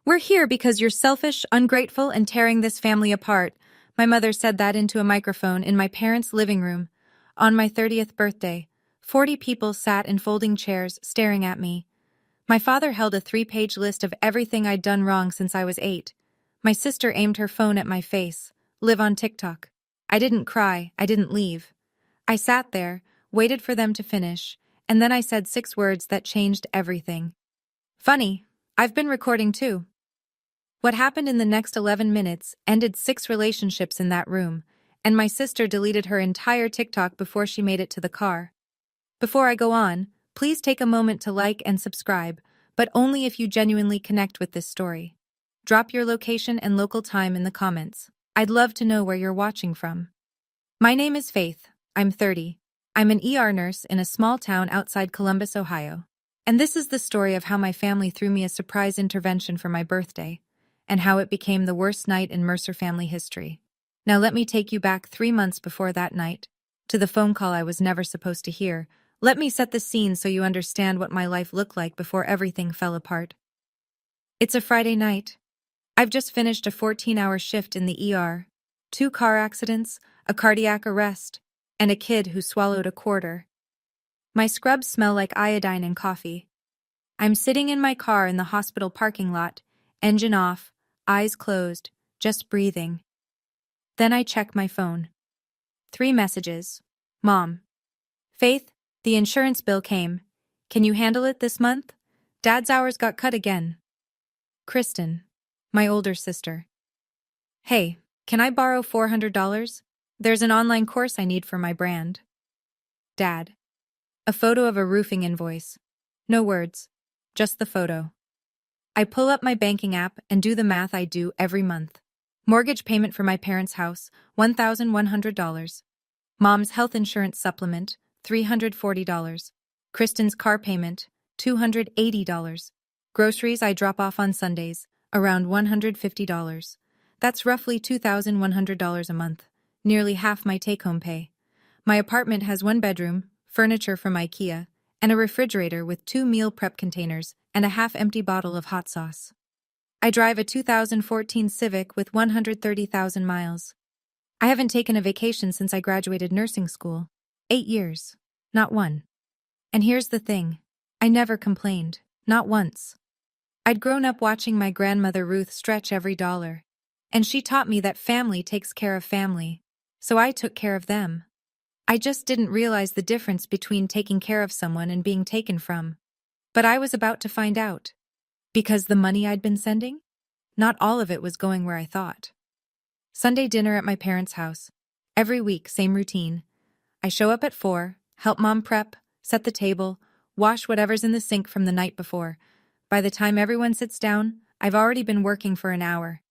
We're here because you're selfish, ungrateful, and tearing this family apart. My mother said that into a microphone in my parents' living room. On my 30th birthday, 40 people sat in folding chairs staring at me. My father held a 3-page list of everything I'd done wrong since I was 8. My sister aimed her phone at my face. Live on TikTok. I didn't cry, I didn't leave. I sat there, waited for them to finish, and then I said 6 words that changed everything. Funny, I've been recording too. What happened in the next 11 minutes ended 6 relationships in that room, and my sister deleted her entire TikTok before she made it to the car. Before I go on, please take a moment to like and subscribe, but only if you genuinely connect with this story. Drop your location and local time in the comments. I'd love to know where you're watching from. My name is Faith. I'm 30. I'm an ER nurse in a small town outside Columbus, Ohio. And this is the story of how my family threw me a surprise intervention for my birthday, and how it became the worst night in Mercer family history. Now let me take you back 3 months before that night, to the phone call I was never supposed to hear. Let me set the scene so you understand what my life looked like before everything fell apart. It's a Friday night. I've just finished a 14-hour shift in the ER, 2 car accidents, a cardiac arrest, and a kid who swallowed a quarter. My scrubs smell like iodine and coffee. I'm sitting in my car in the hospital parking lot, engine off, eyes closed, just breathing. Then I check my phone. 3 messages. Mom. Faith, the insurance bill came. Can you handle it this month? Dad's hours got cut again. Kristen, my older sister. Hey, can I borrow $400? There's an online course I need for my brand. Dad. A photo of a roofing invoice. No words, just the photo. I pull up my banking app and do the math I do every month. Mortgage payment for my parents' house, $1,100. Mom's health insurance supplement, $340. Kristen's car payment, $280. Groceries I drop off on Sundays, around $150. That's roughly $2,100 a month, nearly half my take-home pay. My apartment has 1 bedroom, furniture from IKEA, and a refrigerator with 2 meal prep containers and a half-empty bottle of hot sauce. I drive a 2014 Civic with 130,000 miles. I haven't taken a vacation since I graduated nursing school. 8 years. Not one. And here's the thing. I never complained. Not once. I'd grown up watching my grandmother Ruth stretch every dollar. And she taught me that family takes care of family. So I took care of them. I just didn't realize the difference between taking care of someone and being taken from. But I was about to find out. Because the money I'd been sending? Not all of it was going where I thought. Sunday dinner at my parents' house. Every week, same routine. I show up at 4, help Mom prep, set the table, wash whatever's in the sink from the night before. By the time everyone sits down, I've already been working for an hour.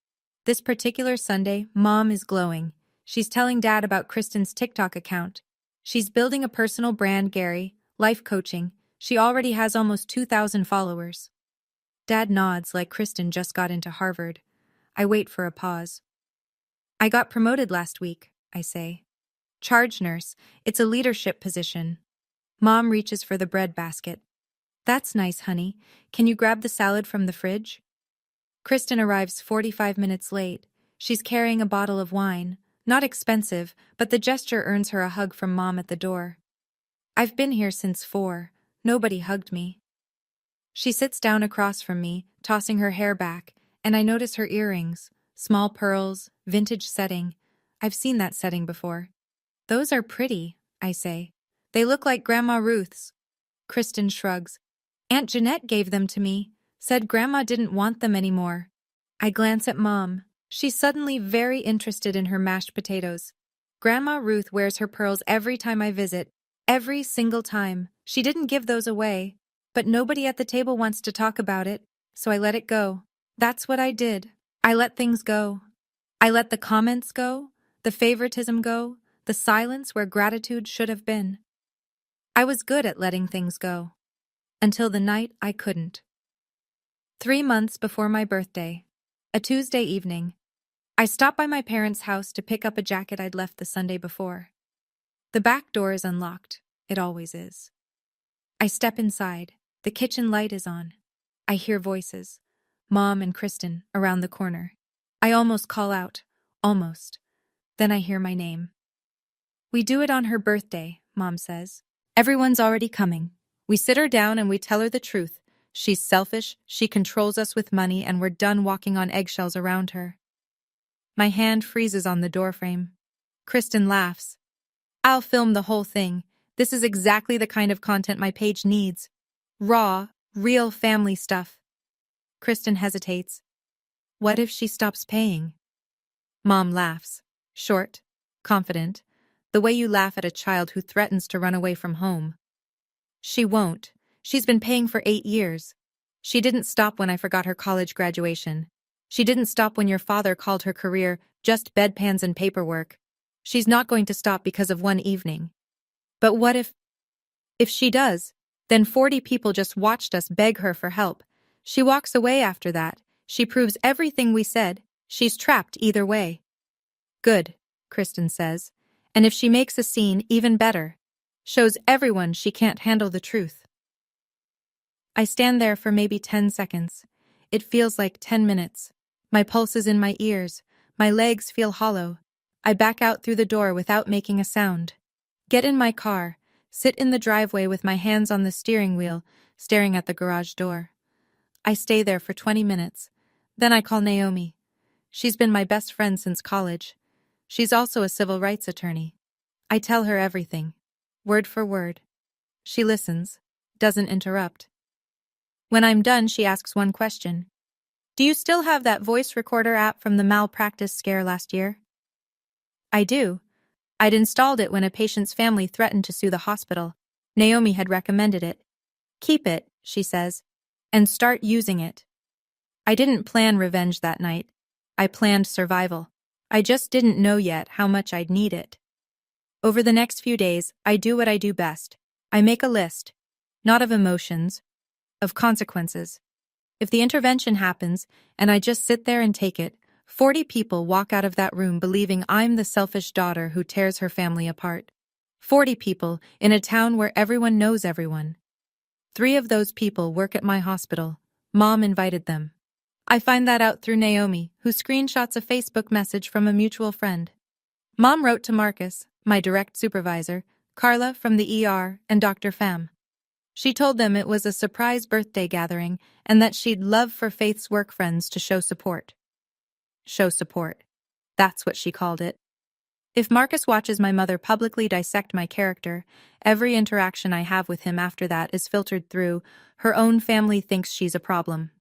This particular Sunday, Mom is glowing. She's telling Dad about Kristen's TikTok account. She's building a personal brand, Gary, life coaching. She already has almost 2,000 followers. Dad nods like Kristen just got into Harvard. I wait for a pause. I got promoted last week, I say. Charge nurse, it's a leadership position. Mom reaches for the bread basket. That's nice, honey. Can you grab the salad from the fridge? Kristen arrives 45 minutes late. She's carrying a bottle of wine. Not expensive, but the gesture earns her a hug from Mom at the door. I've been here since 4. Nobody hugged me. She sits down across from me, tossing her hair back, and I notice her earrings. Small pearls, vintage setting. I've seen that setting before. Those are pretty, I say. They look like Grandma Ruth's. Kristen shrugs. Aunt Jeanette gave them to me, said Grandma didn't want them anymore. I glance at Mom. She's suddenly very interested in her mashed potatoes. Grandma Ruth wears her pearls every time I visit. Every single time. She didn't give those away. But nobody at the table wants to talk about it, so I let it go. That's what I did. I let things go. I let the comments go, the favoritism go, the silence where gratitude should have been. I was good at letting things go. Until the night I couldn't. 3 months before my birthday. A Tuesday evening. I stop by my parents' house to pick up a jacket I'd left the Sunday before. The back door is unlocked. It always is. I step inside. The kitchen light is on. I hear voices. Mom and Kristen, around the corner. I almost call out. Almost. Then I hear my name. We do it on her birthday, Mom says. Everyone's already coming. We sit her down and we tell her the truth. She's selfish, she controls us with money, and we're done walking on eggshells around her. My hand freezes on the doorframe. Kristen laughs. I'll film the whole thing. This is exactly the kind of content my page needs. Raw, real family stuff. Kristen hesitates. What if she stops paying? Mom laughs. Short, confident, the way you laugh at a child who threatens to run away from home. She won't. She's been paying for 8 years. She didn't stop when I forgot her college graduation. She didn't stop when your father called her career just bedpans and paperwork. She's not going to stop because of one evening. But what if she does? Then 40 people just watched us beg her for help. She walks away after that. She proves everything we said. She's trapped either way. Good, Kristen says. And if she makes a scene, even better. Shows everyone she can't handle the truth. I stand there for maybe 10 seconds. It feels like 10 minutes. My pulse is in my ears. My legs feel hollow. I back out through the door without making a sound. Get in my car, sit in the driveway with my hands on the steering wheel, staring at the garage door. I stay there for 20 minutes. Then I call Naomi. She's been my best friend since college. She's also a civil rights attorney. I tell her everything, word for word. She listens, doesn't interrupt. When I'm done, she asks one question. Do you still have that voice recorder app from the malpractice scare last year? I do. I'd installed it when a patient's family threatened to sue the hospital. Naomi had recommended it. Keep it, she says, and start using it. I didn't plan revenge that night. I planned survival. I just didn't know yet how much I'd need it. Over the next few days, I do what I do best. I make a list, not of emotions, of consequences. If the intervention happens, and I just sit there and take it, 40 people walk out of that room believing I'm the selfish daughter who tears her family apart. 40 people in a town where everyone knows everyone. 3 of those people work at my hospital. Mom invited them. I find that out through Naomi, who screenshots a Facebook message from a mutual friend. Mom wrote to Marcus, my direct supervisor, Carla from the ER, and Dr. Pham. She told them it was a surprise birthday gathering and that she'd love for Faith's work friends to show support. Show support. That's what she called it. If Marcus watches my mother publicly dissect my character, every interaction I have with him after that is filtered through, her own family thinks she's a problem.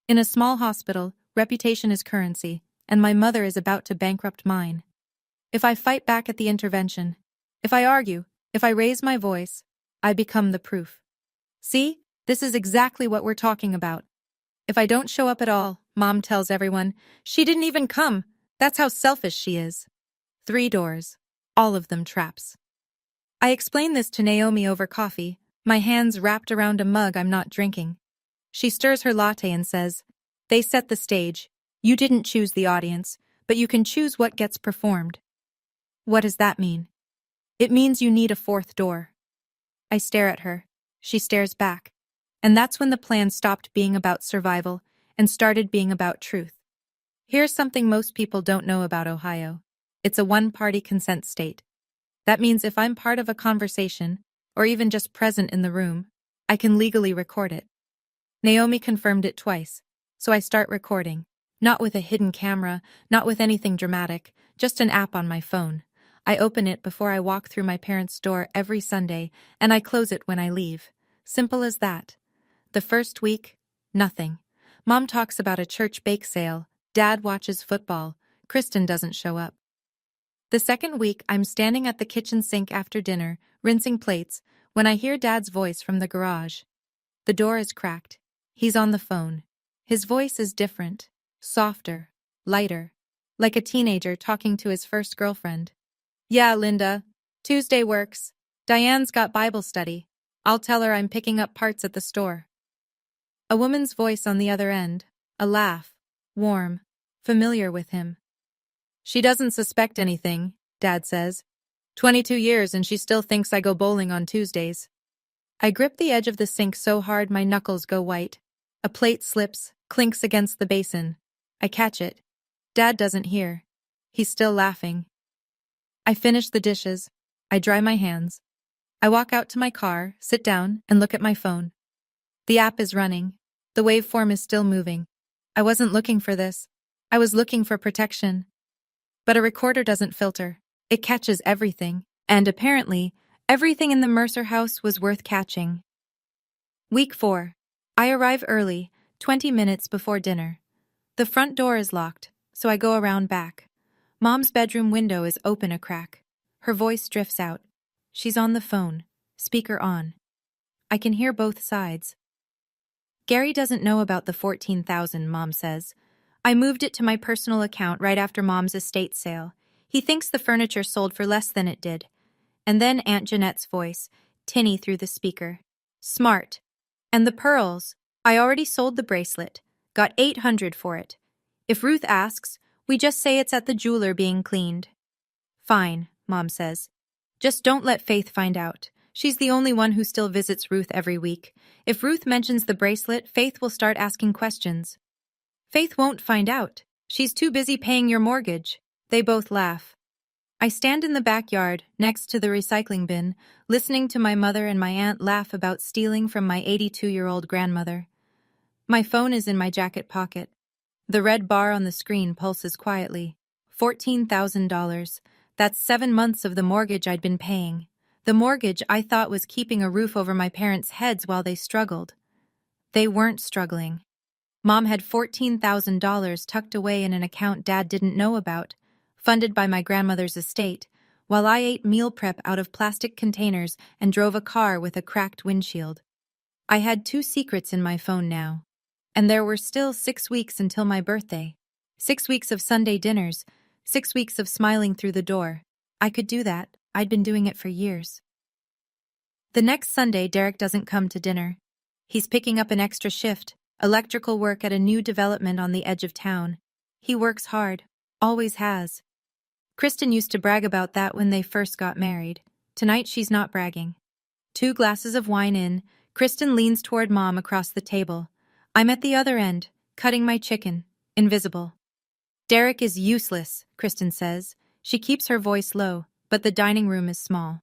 In a small hospital, reputation is currency, and my mother is about to bankrupt mine. If I fight back at the intervention, if I argue, if I raise my voice, I become the proof. See, this is exactly what we're talking about. If I don't show up at all, Mom tells everyone, she didn't even come. That's how selfish she is. 3 doors, all of them traps. I explain this to Naomi over coffee, my hands wrapped around a mug I'm not drinking. She stirs her latte and says, they set the stage. You didn't choose the audience, but you can choose what gets performed. What does that mean? It means you need a 4th door. I stare at her. She stares back. And that's when the plan stopped being about survival and started being about truth. Here's something most people don't know about Ohio. It's a one-party consent state. That means if I'm part of a conversation, or even just present in the room, I can legally record it. Naomi confirmed it twice, so I start recording. Not with a hidden camera, not with anything dramatic, just an app on my phone. I open it before I walk through my parents' door every Sunday, and I close it when I leave. Simple as that. The first week, nothing. Mom talks about a church bake sale, Dad watches football, Kristen doesn't show up. The second week, I'm standing at the kitchen sink after dinner, rinsing plates, when I hear Dad's voice from the garage. The door is cracked. He's on the phone. His voice is different, softer, lighter, like a teenager talking to his first girlfriend. Yeah, Linda. Tuesday works. Diane's got Bible study. I'll tell her I'm picking up parts at the store. A woman's voice on the other end, a laugh, warm, familiar with him. She doesn't suspect anything, Dad says. 22 years and she still thinks I go bowling on Tuesdays. I grip the edge of the sink so hard my knuckles go white. A plate slips, Clinks against the basin. I catch it. Dad doesn't hear. He's still laughing. I finish the dishes. I dry my hands. I walk out to my car, sit down, and look at my phone. The app is running. The waveform is still moving. I wasn't looking for this. I was looking for protection. But a recorder doesn't filter. It catches everything. And apparently, everything in the Mercer house was worth catching. Week 4. I arrive early, 20 minutes before dinner. The front door is locked, so I go around back. Mom's bedroom window is open a crack. Her voice drifts out. She's on the phone, speaker on. I can hear both sides. Gary doesn't know about the $14,000, Mom says. I moved it to my personal account right after Mom's estate sale. He thinks the furniture sold for less than it did. And then Aunt Jeanette's voice, tinny through the speaker. Smart. And the pearls. I already sold the bracelet. Got $800 for it. If Ruth asks, we just say it's at the jeweler being cleaned. Fine, Mom says. Just don't let Faith find out. She's the only one who still visits Ruth every week. If Ruth mentions the bracelet, Faith will start asking questions. Faith won't find out. She's too busy paying your mortgage. They both laugh. I stand in the backyard, next to the recycling bin, listening to my mother and my aunt laugh about stealing from my 82-year-old grandmother. My phone is in my jacket pocket. The red bar on the screen pulses quietly. $14,000. That's 7 months of the mortgage I'd been paying. The mortgage I thought was keeping a roof over my parents' heads while they struggled. They weren't struggling. Mom had $14,000 tucked away in an account Dad didn't know about, funded by my grandmother's estate, while I ate meal prep out of plastic containers and drove a car with a cracked windshield. I had 2 secrets in my phone now. And there were still 6 weeks until my birthday. 6 weeks of Sunday dinners, 6 weeks of smiling through the door. I could do that. I'd been doing it for years. The next Sunday, Derek doesn't come to dinner. He's picking up an extra shift, electrical work at a new development on the edge of town. He works hard, always has. Kristen used to brag about that when they first got married. Tonight she's not bragging. 2 glasses of wine in, Kristen leans toward Mom across the table. I'm at the other end, cutting my chicken, invisible. Derek is useless, Kristen says. She keeps her voice low, but the dining room is small.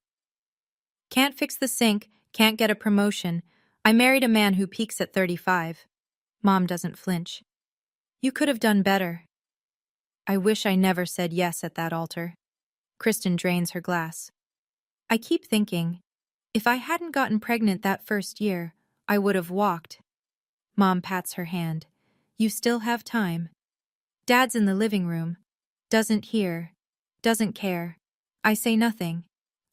Can't fix the sink, can't get a promotion. I married a man who peaks at 35. Mom doesn't flinch. You could have done better. I wish I never said yes at that altar. Kristen drains her glass. I keep thinking, if I hadn't gotten pregnant that first year, I would have walked. Mom pats her hand. You still have time. Dad's in the living room. Doesn't hear. Doesn't care. I say nothing.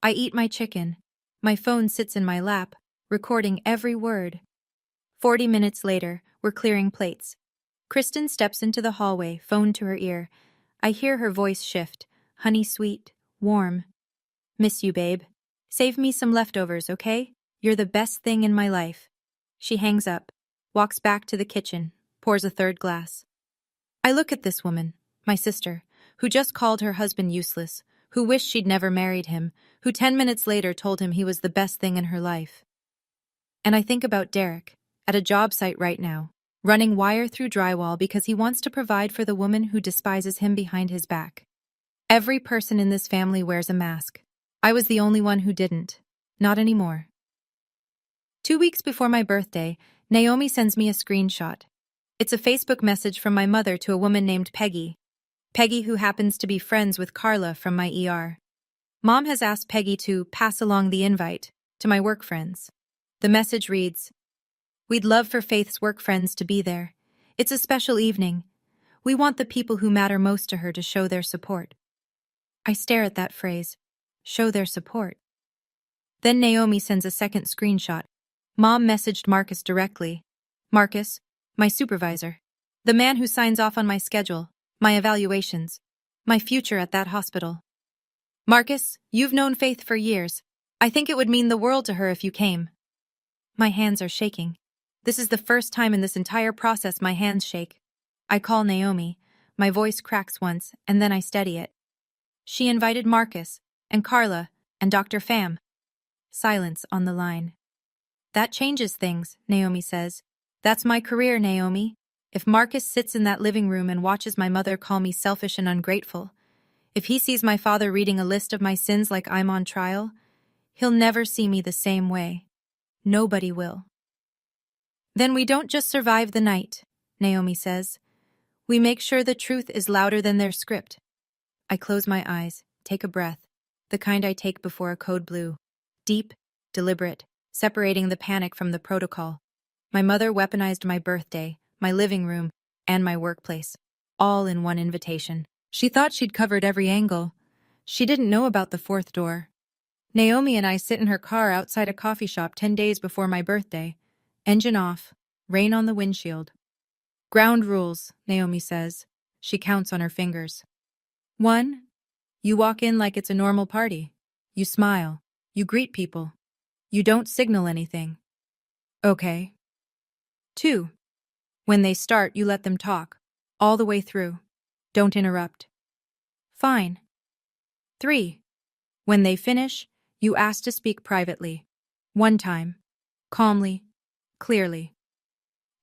I eat my chicken. My phone sits in my lap, recording every word. 40 minutes later, we're clearing plates. Kristen steps into the hallway, phone to her ear. I hear her voice shift, honey sweet, warm. Miss you, babe. Save me some leftovers, okay? You're the best thing in my life. She hangs up, walks back to the kitchen, pours a third glass. I look at this woman, my sister, who just called her husband useless, who wished she'd never married him, who 10 minutes later told him he was the best thing in her life. And I think about Derek, at a job site right now, running wire through drywall because he wants to provide for the woman who despises him behind his back. Every person in this family wears a mask. I was the only one who didn't. Not anymore. 2 weeks before my birthday, Naomi sends me a screenshot. It's a Facebook message from my mother to a woman named Peggy. Peggy, who happens to be friends with Carla from my ER. Mom has asked Peggy to pass along the invite to my work friends. The message reads, "We'd love for Faith's work friends to be there. It's a special evening. We want the people who matter most to her to show their support." I stare at that phrase, show their support. Then Naomi sends a second screenshot. Mom messaged Marcus directly. Marcus, my supervisor. The man who signs off on my schedule, my evaluations, my future at that hospital. Marcus, you've known Faith for years. I think it would mean the world to her if you came. My hands are shaking. This is the first time in this entire process my hands shake. I call Naomi. My voice cracks once, and then I steady it. She invited Marcus, and Carla, and Dr. Pham. Silence on the line. That changes things, Naomi says. That's my career, Naomi. If Marcus sits in that living room and watches my mother call me selfish and ungrateful, if he sees my father reading a list of my sins like I'm on trial, he'll never see me the same way. Nobody will. Then we don't just survive the night, Naomi says. We make sure the truth is louder than their script. I close my eyes, take a breath, the kind I take before a code blue. Deep, deliberate, separating the panic from the protocol. My mother weaponized my birthday, my living room, and my workplace, all in one invitation. She thought she'd covered every angle. She didn't know about the fourth door. Naomi and I sit in her car outside a coffee shop 10 days before my birthday. Engine off, rain on the windshield. Ground rules, Naomi says. She counts on her fingers. 1. You walk in like it's a normal party. You smile. You greet people. You don't signal anything. Okay. 2. When they start, you let them talk. All the way through. Don't interrupt. Fine. 3. When they finish, you ask to speak privately. One time. Calmly. Clearly.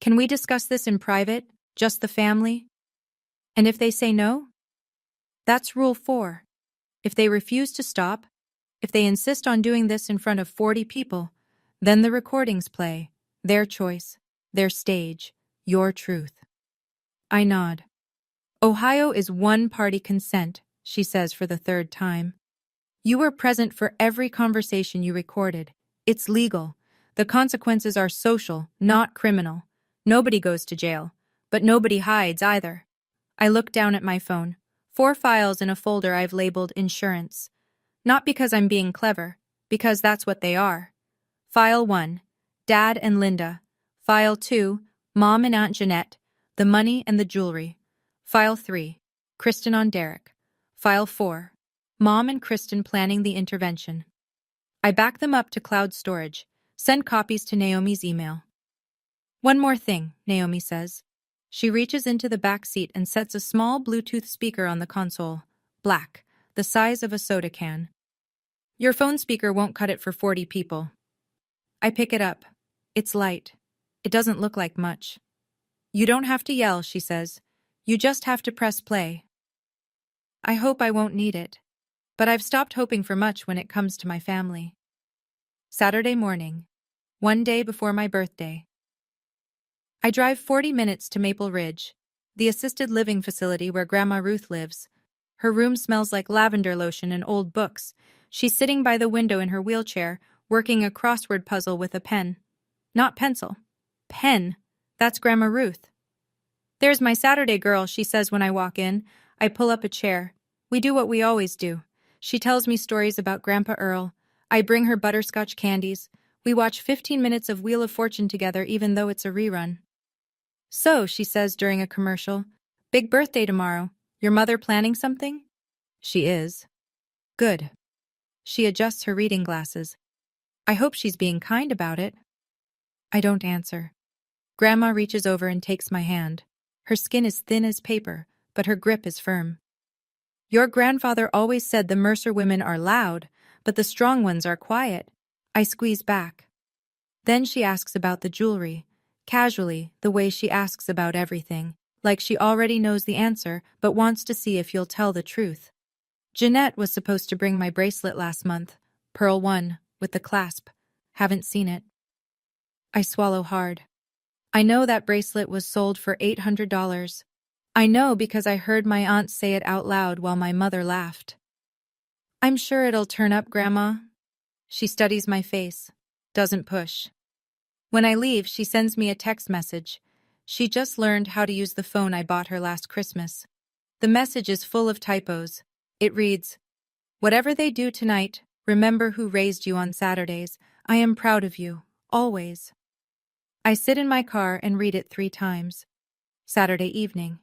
Can we discuss this in private, just the family? And if they say no? That's rule 4. If they refuse to stop, if they insist on doing this in front of 40 people, then the recordings play. Their choice, their stage, your truth. I nod. Ohio is one-party consent, she says for the third time. You were present for every conversation you recorded. It's legal. The consequences are social, not criminal. Nobody goes to jail, but nobody hides either. I look down at my phone. 4 files in a folder I've labeled insurance. Not because I'm being clever, because that's what they are. File 1, Dad and Linda. File 2, Mom and Aunt Jeanette, the money and the jewelry. File 3, Kristen on Derek. File 4, Mom and Kristen planning the intervention. I back them up to cloud storage, send copies to Naomi's email. One more thing, Naomi says. She reaches into the back seat and sets a small Bluetooth speaker on the console, black, the size of a soda can. Your phone speaker won't cut it for 40 people. I pick it up. It's light. It doesn't look like much. You don't have to yell, she says. You just have to press play. I hope I won't need it, but I've stopped hoping for much when it comes to my family. Saturday morning, one day before my birthday. I drive 40 minutes to Maple Ridge, the assisted living facility where Grandma Ruth lives. Her room smells like lavender lotion and old books. She's sitting by the window in her wheelchair, working a crossword puzzle with a pen. Not pencil. Pen. That's Grandma Ruth. There's my Saturday girl, she says when I walk in. I pull up a chair. We do what we always do. She tells me stories about Grandpa Earl. I bring her butterscotch candies. We watch 15 minutes of Wheel of Fortune together even though it's a rerun. So, she says during a commercial, big birthday tomorrow. Your mother planning something? She is. Good. She adjusts her reading glasses. I hope she's being kind about it. I don't answer. Grandma reaches over and takes my hand. Her skin is thin as paper, but her grip is firm. Your grandfather always said the Mercer women are loud, but the strong ones are quiet. I squeeze back. Then she asks about the jewelry, casually, the way she asks about everything, like she already knows the answer but wants to see if you'll tell the truth. Jeanette was supposed to bring my bracelet last month, Pearl 1, with the clasp. Haven't seen it. I swallow hard. I know that bracelet was sold for $800. I know because I heard my aunt say it out loud while my mother laughed. I'm sure it'll turn up, Grandma. She studies my face, doesn't push. When I leave, she sends me a text message. She just learned how to use the phone I bought her last Christmas. The message is full of typos. It reads, "Whatever they do tonight, remember who raised you on Saturdays. I am proud of you, always." I sit in my car and read it 3 times. Saturday evening.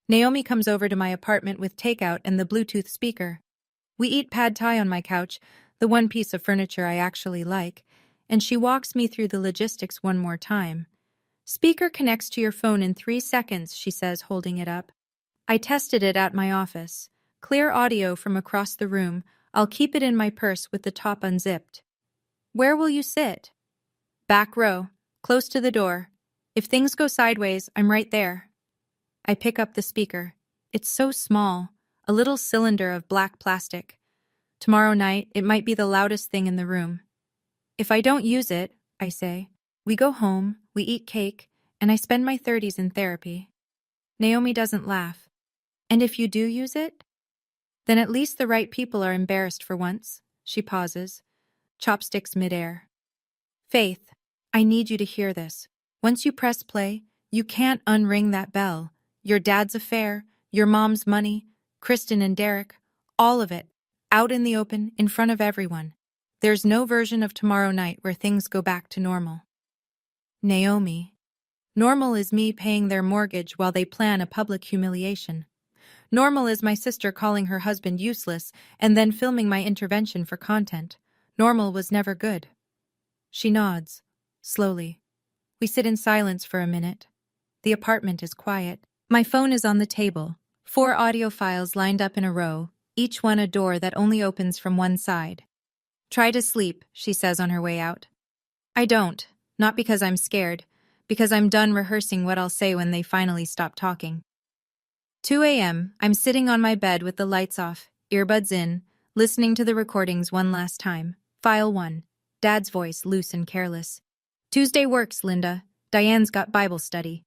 Naomi comes over to my apartment with takeout and the Bluetooth speaker. We eat pad thai on my couch, the one piece of furniture I actually like, and she walks me through the logistics one more time. Speaker connects to your phone in 3 seconds, she says, holding it up. I tested it at my office. Clear audio from across the room. I'll keep it in my purse with the top unzipped. Where will you sit? Back row, close to the door. If things go sideways, I'm right there. I pick up the speaker. It's so small, a little cylinder of black plastic. Tomorrow night, it might be the loudest thing in the room. If I don't use it, I say, we go home, we eat cake, and I spend my 30s in therapy. Naomi doesn't laugh. And if you do use it? Then at least the right people are embarrassed for once. She pauses, chopsticks midair. Faith, I need you to hear this. Once you press play, you can't unring that bell. Your dad's affair, your mom's money, Kristen and Derek, all of it, out in the open, in front of everyone. There's no version of tomorrow night where things go back to normal. Naomi. Normal is me paying their mortgage while they plan a public humiliation. Normal is my sister calling her husband useless and then filming my intervention for content. Normal was never good. She nods, slowly. We sit in silence for a minute. The apartment is quiet. My phone is on the table. 4 audio files lined up in a row, each one a door that only opens from one side. Try to sleep, she says on her way out. I don't, not because I'm scared, because I'm done rehearsing what I'll say when they finally stop talking. 2 a.m., I'm sitting on my bed with the lights off, earbuds in, listening to the recordings one last time. File 1. Dad's voice, loose and careless. Tuesday works, Linda. Diane's got Bible study.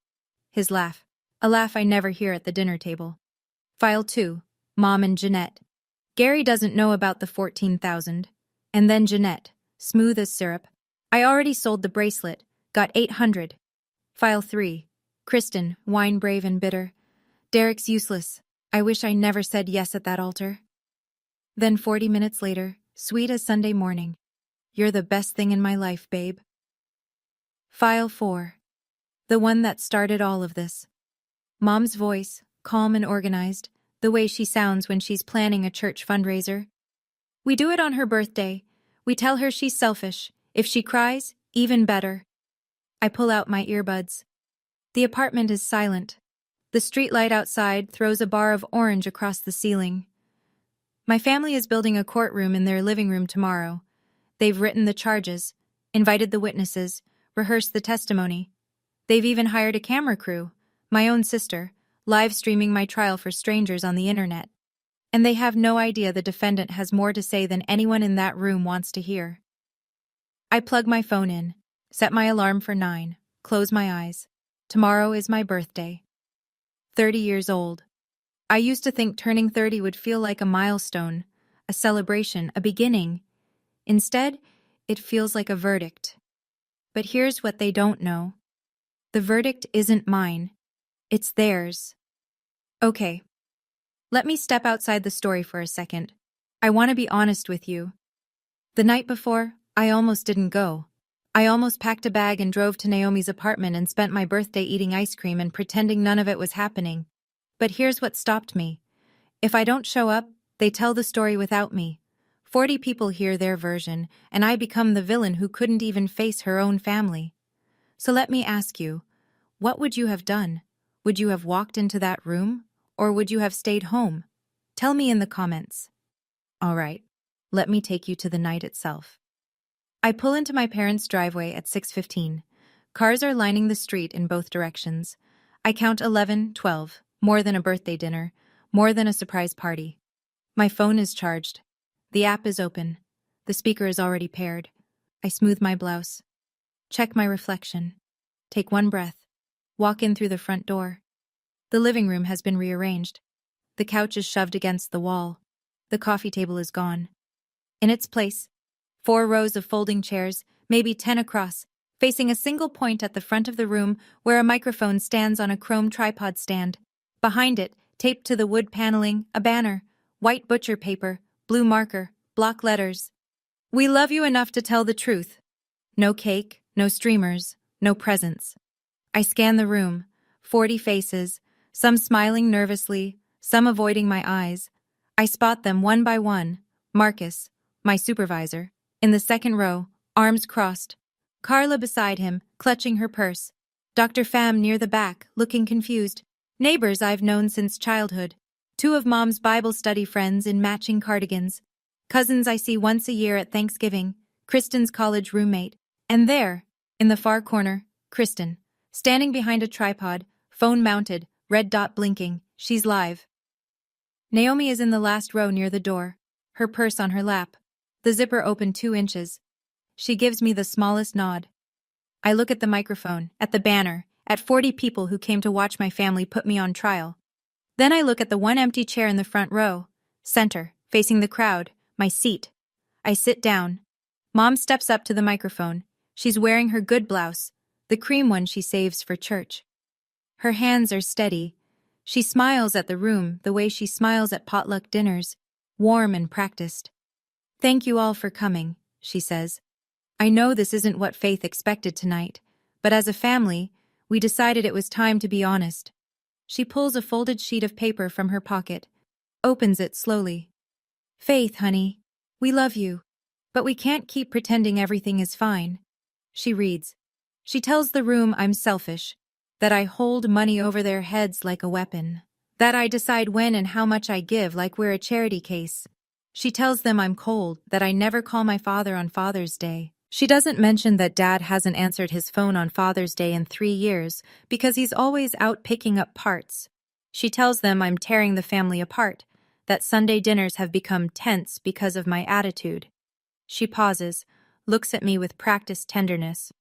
His laugh. A laugh I never hear at the dinner table. File 2. Mom and Jeanette. Gary doesn't know about the 14,000. And then Jeanette, smooth as syrup. I already sold the bracelet, got 800. File 3. Kristen, wine brave and bitter. Derek's useless. I wish I never said yes at that altar. Then 40 minutes later, sweet as Sunday morning. You're the best thing in my life, babe. File 4. The one that started all of this. Mom's voice, calm and organized, the way she sounds when she's planning a church fundraiser. We do it on her birthday. We tell her she's selfish. If she cries, even better. I pull out my earbuds. The apartment is silent. The streetlight outside throws a bar of orange across the ceiling. My family is building a courtroom in their living room tomorrow. They've written the charges, invited the witnesses, rehearsed the testimony. They've even hired a camera crew, my own sister, live streaming my trial for strangers on the internet. And they have no idea the defendant has more to say than anyone in that room wants to hear. I plug my phone in, set my alarm for 9, close my eyes. Tomorrow is my birthday. 30 years old. I used to think turning 30 would feel like a milestone, a celebration, a beginning. Instead, it feels like a verdict. But here's what they don't know. The verdict isn't mine. It's theirs. Okay. Let me step outside the story for a second. I want to be honest with you. The night before, I almost didn't go. I almost packed a bag and drove to Naomi's apartment and spent my birthday eating ice cream and pretending none of it was happening. But here's what stopped me. If I don't show up, they tell the story without me. 40 people hear their version, and I become the villain who couldn't even face her own family. So let me ask you, what would you have done? Would you have walked into that room? Or would you have stayed home? Tell me in the comments. All right, let me take you to the night itself. I pull into my parents' driveway at 6:15. Cars are lining the street in both directions. I count 11, 12, more than a birthday dinner, more than a surprise party. My phone is charged. The app is open. The speaker is already paired. I smooth my blouse. Check my reflection. Take one breath. Walk in through the front door. The living room has been rearranged. The couch is shoved against the wall. The coffee table is gone. In its place, 4 rows of folding chairs, maybe 10 across, facing a single point at the front of the room where a microphone stands on a chrome tripod stand. Behind it, taped to the wood paneling, a banner, white butcher paper, blue marker, block letters. We love you enough to tell the truth. No cake, no streamers, no presents. I scan the room, 40 faces, some smiling nervously, some avoiding my eyes. I spot them one by one. Marcus, my supervisor, in the second row, arms crossed. Carla beside him, clutching her purse. Dr. Pham near the back, looking confused. Neighbors I've known since childhood. 2 of Mom's Bible study friends in matching cardigans. Cousins I see once a year at Thanksgiving. Kristen's college roommate. And there, in the far corner, Kristen, Standing behind a tripod, phone mounted, red dot blinking, she's live. Naomi is in the last row near the door, her purse on her lap. The zipper open 2 inches. She gives me the smallest nod. I look at the microphone, at the banner, at 40 people who came to watch my family put me on trial. Then I look at the one empty chair in the front row, center, facing the crowd, my seat. I sit down. Mom steps up to the microphone. She's wearing her good blouse, the cream one she saves for church. Her hands are steady. She smiles at the room the way she smiles at potluck dinners, warm and practiced. "Thank you all for coming," she says. "I know this isn't what Faith expected tonight, but as a family, we decided it was time to be honest." She pulls a folded sheet of paper from her pocket, opens it slowly. "Faith, honey, we love you, but we can't keep pretending everything is fine." She reads. She tells the room I'm selfish, that I hold money over their heads like a weapon, that I decide when and how much I give like we're a charity case. She tells them I'm cold, that I never call my father on Father's Day. She doesn't mention that Dad hasn't answered his phone on Father's Day in 3 years because he's always out picking up parts. She tells them I'm tearing the family apart, that Sunday dinners have become tense because of my attitude. She pauses, looks at me with practiced tenderness.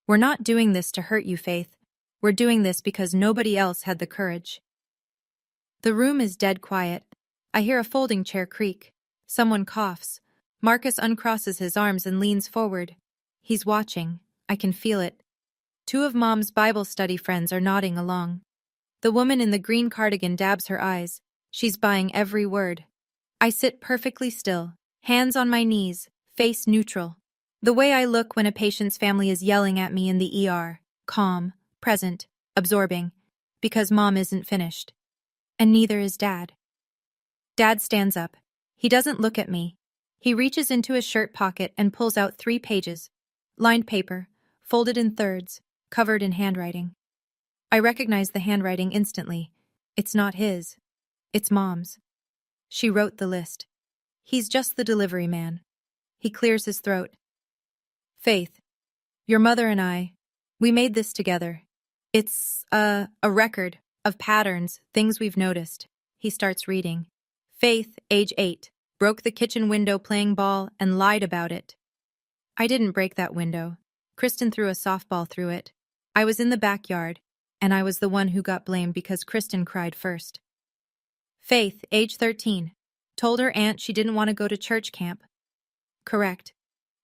"We're not doing this to hurt you, Faith. We're doing this because nobody else had the courage." The room is dead quiet. I hear a folding chair creak. Someone coughs. Marcus uncrosses his arms and leans forward. He's watching. I can feel it. 2 of Mom's Bible study friends are nodding along. The woman in the green cardigan dabs her eyes. She's buying every word. I sit perfectly still, hands on my knees, face neutral. The way I look when a patient's family is yelling at me in the ER, calm, present, absorbing, because Mom isn't finished. And neither is Dad. Dad stands up. He doesn't look at me. He reaches into his shirt pocket and pulls out 3 pages. Lined paper, folded in thirds, covered in handwriting. I recognize the handwriting instantly. It's not his. It's Mom's. She wrote the list. He's just the delivery man. He clears his throat. "Faith, your mother and I, we made this together. It's a record of patterns, things we've noticed." He starts reading. "Faith, age 8, broke the kitchen window playing ball and lied about it." I didn't break that window. Kristen threw a softball through it. I was in the backyard, and I was the one who got blamed because Kristen cried first. "Faith, age 13, told her aunt she didn't want to go to church camp." Correct.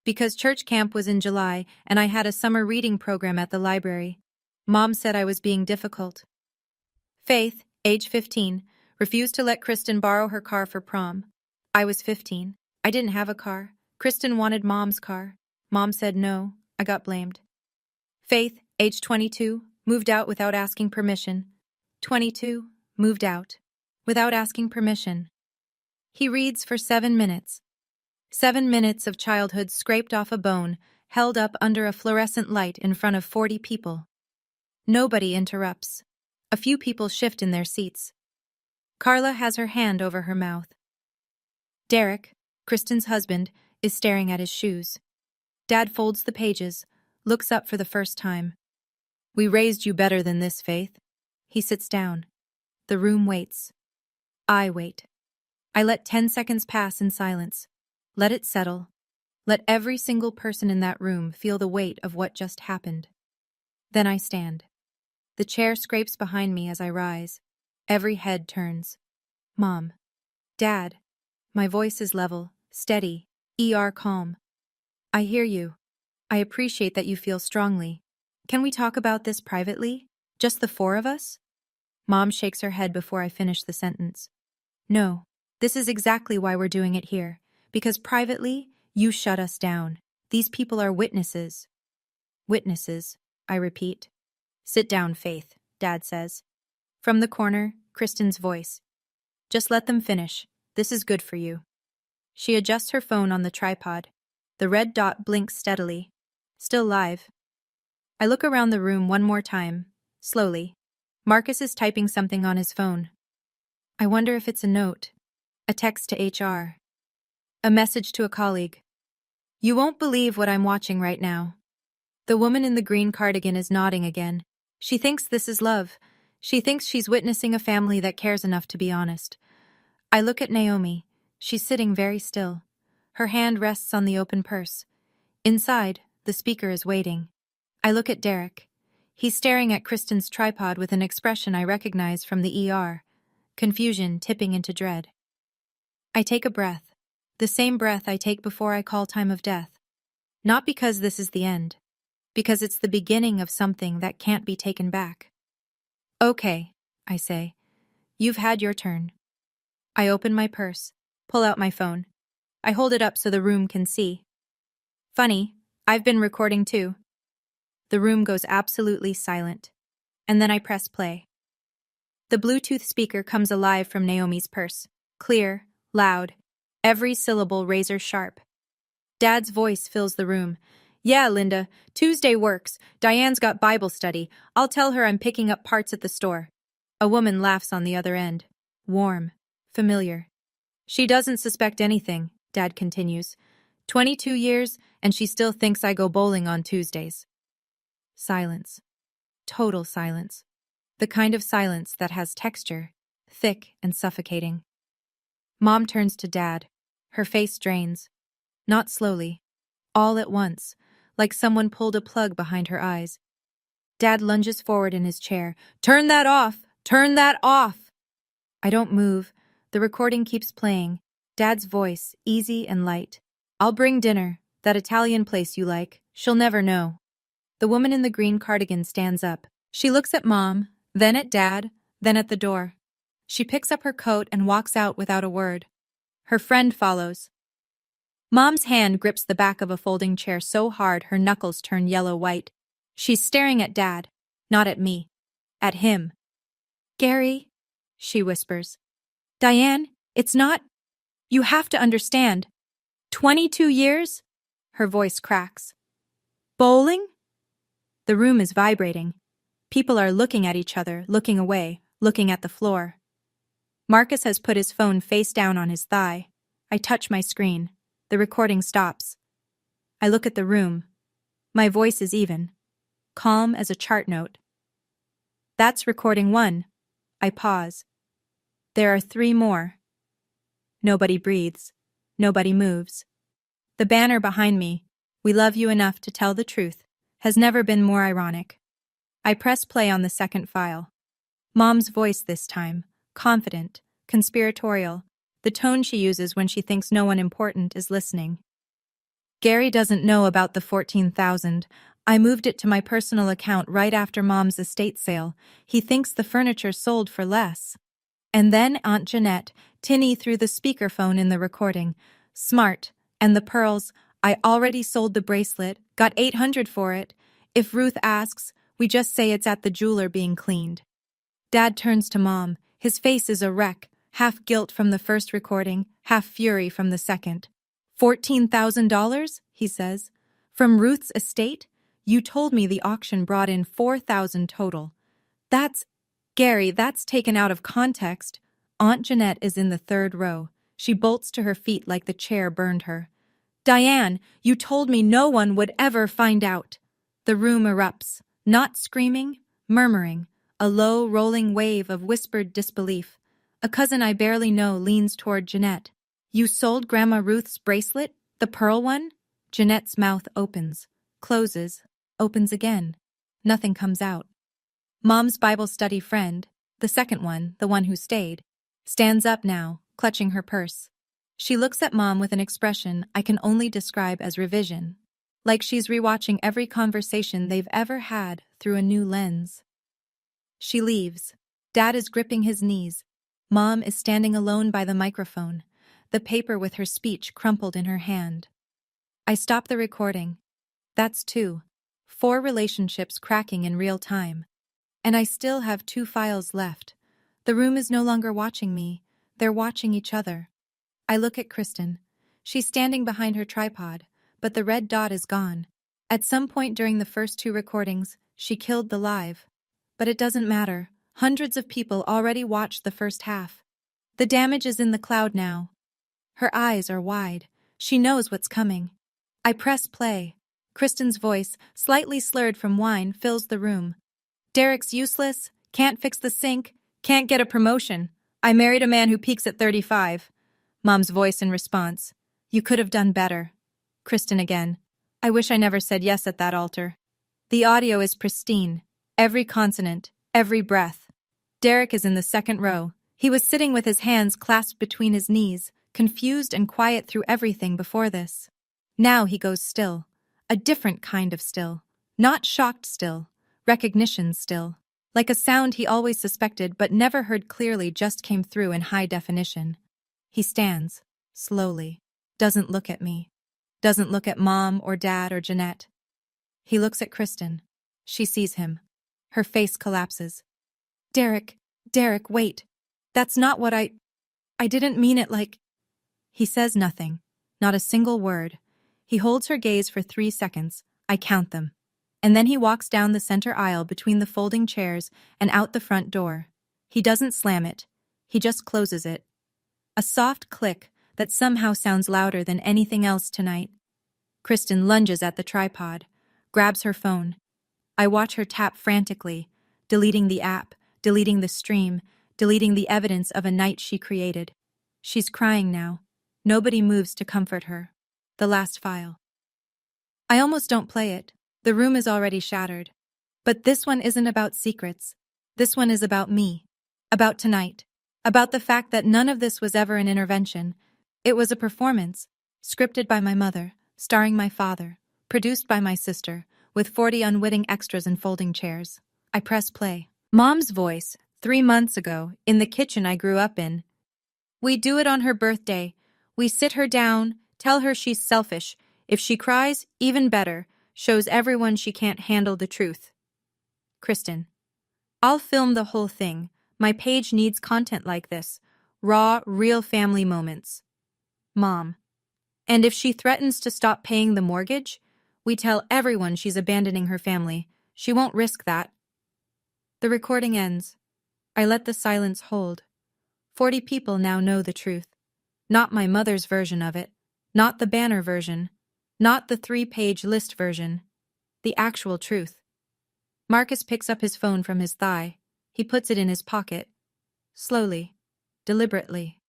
Because church camp was in July and I had a summer reading program at the library. Mom said I was being difficult. "Faith, age 15, refused to let Kristen borrow her car for prom." I was 15. I didn't have a car. Kristen wanted Mom's car. Mom said no. I got blamed. "Faith, age 22, moved out without asking permission." 22, moved out. Without asking permission. He reads for 7 minutes. 7 minutes of childhood scraped off a bone, held up under a fluorescent light in front of 40 people. Nobody interrupts. A few people shift in their seats. Carla has her hand over her mouth. Derek, Kristen's husband, is staring at his shoes. Dad folds the pages, looks up for the first time. "We raised you better than this, Faith." He sits down. The room waits. I wait. I let 10 seconds pass in silence. Let it settle. Let every single person in that room feel the weight of what just happened. Then I stand. The chair scrapes behind me as I rise. Every head turns. Mom. Dad. My voice is level, steady, calm. "I hear you. I appreciate that you feel strongly. Can we talk about this privately? Just the 4 of us?" Mom shakes her head before I finish the sentence. "No. This is exactly why we're doing it here. Because privately, you shut us down. These people are witnesses." "Witnesses," I repeat. "Sit down, Faith," Dad says. From the corner, Kristen's voice. "Just let them finish. This is good for you." She adjusts her phone on the tripod. The red dot blinks steadily. Still live. I look around the room one more time, slowly. Marcus is typing something on his phone. I wonder if it's a note. A text to HR. A message to a colleague. "You won't believe what I'm watching right now." The woman in the green cardigan is nodding again. She thinks this is love. She thinks she's witnessing a family that cares enough to be honest. I look at Naomi. She's sitting very still. Her hand rests on the open purse. Inside, the speaker is waiting. I look at Derek. He's staring at Kristen's tripod with an expression I recognize from the ER. Confusion tipping into dread. I take a breath. The same breath I take before I call time of death. Not because this is the end. Because it's the beginning of something that can't be taken back. Okay, I say. You've had your turn. I open my purse, pull out my phone. I hold it up so the room can see. Funny, I've been recording too. The room goes absolutely silent. And then I press play. The Bluetooth speaker comes alive from Naomi's purse. Clear, loud, every syllable razor sharp. Dad's voice fills the room. Yeah, Linda, Tuesday works. Diane's got Bible study. I'll tell her I'm picking up parts at the store. A woman laughs on the other end. Warm, familiar. She doesn't suspect anything, Dad continues. 22 years, and she still thinks I go bowling on Tuesdays. Silence. Total silence. The kind of silence that has texture, thick and suffocating. Mom turns to Dad. Her face drains. Not slowly. All at once, like someone pulled a plug behind her eyes. Dad lunges forward in his chair. Turn that off! Turn that off! I don't move. The recording keeps playing. Dad's voice, easy and light. I'll bring dinner, that Italian place you like. She'll never know. The woman in the green cardigan stands up. She looks at Mom, then at Dad, then at the door. She picks up her coat and walks out without a word. Her friend follows. Mom's hand grips the back of a folding chair so hard her knuckles turn yellow-white. She's staring at Dad, not at me. At him. Gary, she whispers. Diane, it's not. You have to understand. 22 years? Her voice cracks. Bowling? The room is vibrating. People are looking at each other, looking away, looking at the floor. Marcus has put his phone face down on his thigh. I touch my screen. The recording stops. I look at the room. My voice is even. Calm as a chart note. That's recording 1. I pause. There are 3 more. Nobody breathes. Nobody moves. The banner behind me, "We love you enough to tell the truth," has never been more ironic. I press play on the second file. Mom's voice this time, confident, conspiratorial, the tone she uses when she thinks no one important is listening. Gary doesn't know about the $14,000. I moved it to my personal account right after Mom's estate sale. He thinks the furniture sold for less. And then Aunt Jeanette, tinny through the speakerphone in the recording. Smart. And the pearls. I already sold the bracelet, got $800 for it. If Ruth asks, we just say it's at the jeweler being cleaned. Dad turns to Mom. His face is a wreck, half guilt from the first recording, half fury from the second. $14,000, he says. From Ruth's estate? You told me the auction brought in $4,000 total. Gary, that's taken out of context. Aunt Jeanette is in the 3rd row. She bolts to her feet like the chair burned her. Diane, you told me no one would ever find out. The room erupts, not screaming, murmuring, a low, rolling wave of whispered disbelief. A cousin I barely know leans toward Jeanette. You sold Grandma Ruth's bracelet? The pearl one? Jeanette's mouth opens, closes, opens again. Nothing comes out. Mom's Bible study friend, the second one, the one who stayed, stands up now, clutching her purse. She looks at Mom with an expression I can only describe as revision, like she's rewatching every conversation they've ever had through a new lens. She leaves. Dad is gripping his knees. Mom is standing alone by the microphone, the paper with her speech crumpled in her hand. I stop the recording. That's 2. 4 relationships cracking in real time. And I still have 2 files left. The room is no longer watching me. They're watching each other. I look at Kristen. She's standing behind her tripod, but the red dot is gone. At some point during the first 2 recordings, she killed the live. But it doesn't matter. Hundreds of people already watched the first half. The damage is in the cloud now. Her eyes are wide. She knows what's coming. I press play. Kristen's voice, slightly slurred from wine, fills the room. Derek's useless, can't fix the sink, can't get a promotion. I married a man who peaks at 35. Mom's voice in response. You could have done better. Kristen again. I wish I never said yes at that altar. The audio is pristine. Every consonant, every breath. Derek is in the second row. He was sitting with his hands clasped between his knees, confused and quiet through everything before this. Now he goes still. A different kind of still. Not shocked still. Recognition still. Like a sound he always suspected but never heard clearly just came through in high definition. He stands, slowly. Doesn't look at me. Doesn't look at Mom or Dad or Jeanette. He looks at Kristen. She sees him. Her face collapses. Derek, wait. That's not what I didn't mean it like... He says nothing. Not a single word. He holds her gaze for 3 seconds. I count them. And then he walks down the center aisle between the folding chairs and out the front door. He doesn't slam it. He just closes it. A soft click that somehow sounds louder than anything else tonight. Kristen lunges at the tripod, grabs her phone. I watch her tap frantically, deleting the app, deleting the stream, deleting the evidence of a night she created. She's crying now. Nobody moves to comfort her. The last file. I almost don't play it. The room is already shattered. But this one isn't about secrets. This one is about me. About tonight. About the fact that none of this was ever an intervention. It was a performance, scripted by my mother, starring my father, produced by my sister, with 40 unwitting extras and folding chairs. I press play. Mom's voice, 3 months ago, in the kitchen I grew up in. We do it on her birthday. We sit her down, tell her she's selfish. If she cries, even better, shows everyone she can't handle the truth. Kristen. I'll film the whole thing. My page needs content like this. Raw, real family moments. Mom. And if she threatens to stop paying the mortgage, we tell everyone she's abandoning her family. She won't risk that. The recording ends. I let the silence hold. 40 people now know the truth. Not my mother's version of it. Not the banner version. Not the 3-page list version. The actual truth. Marcus picks up his phone from his thigh. He puts it in his pocket. Slowly. Deliberately.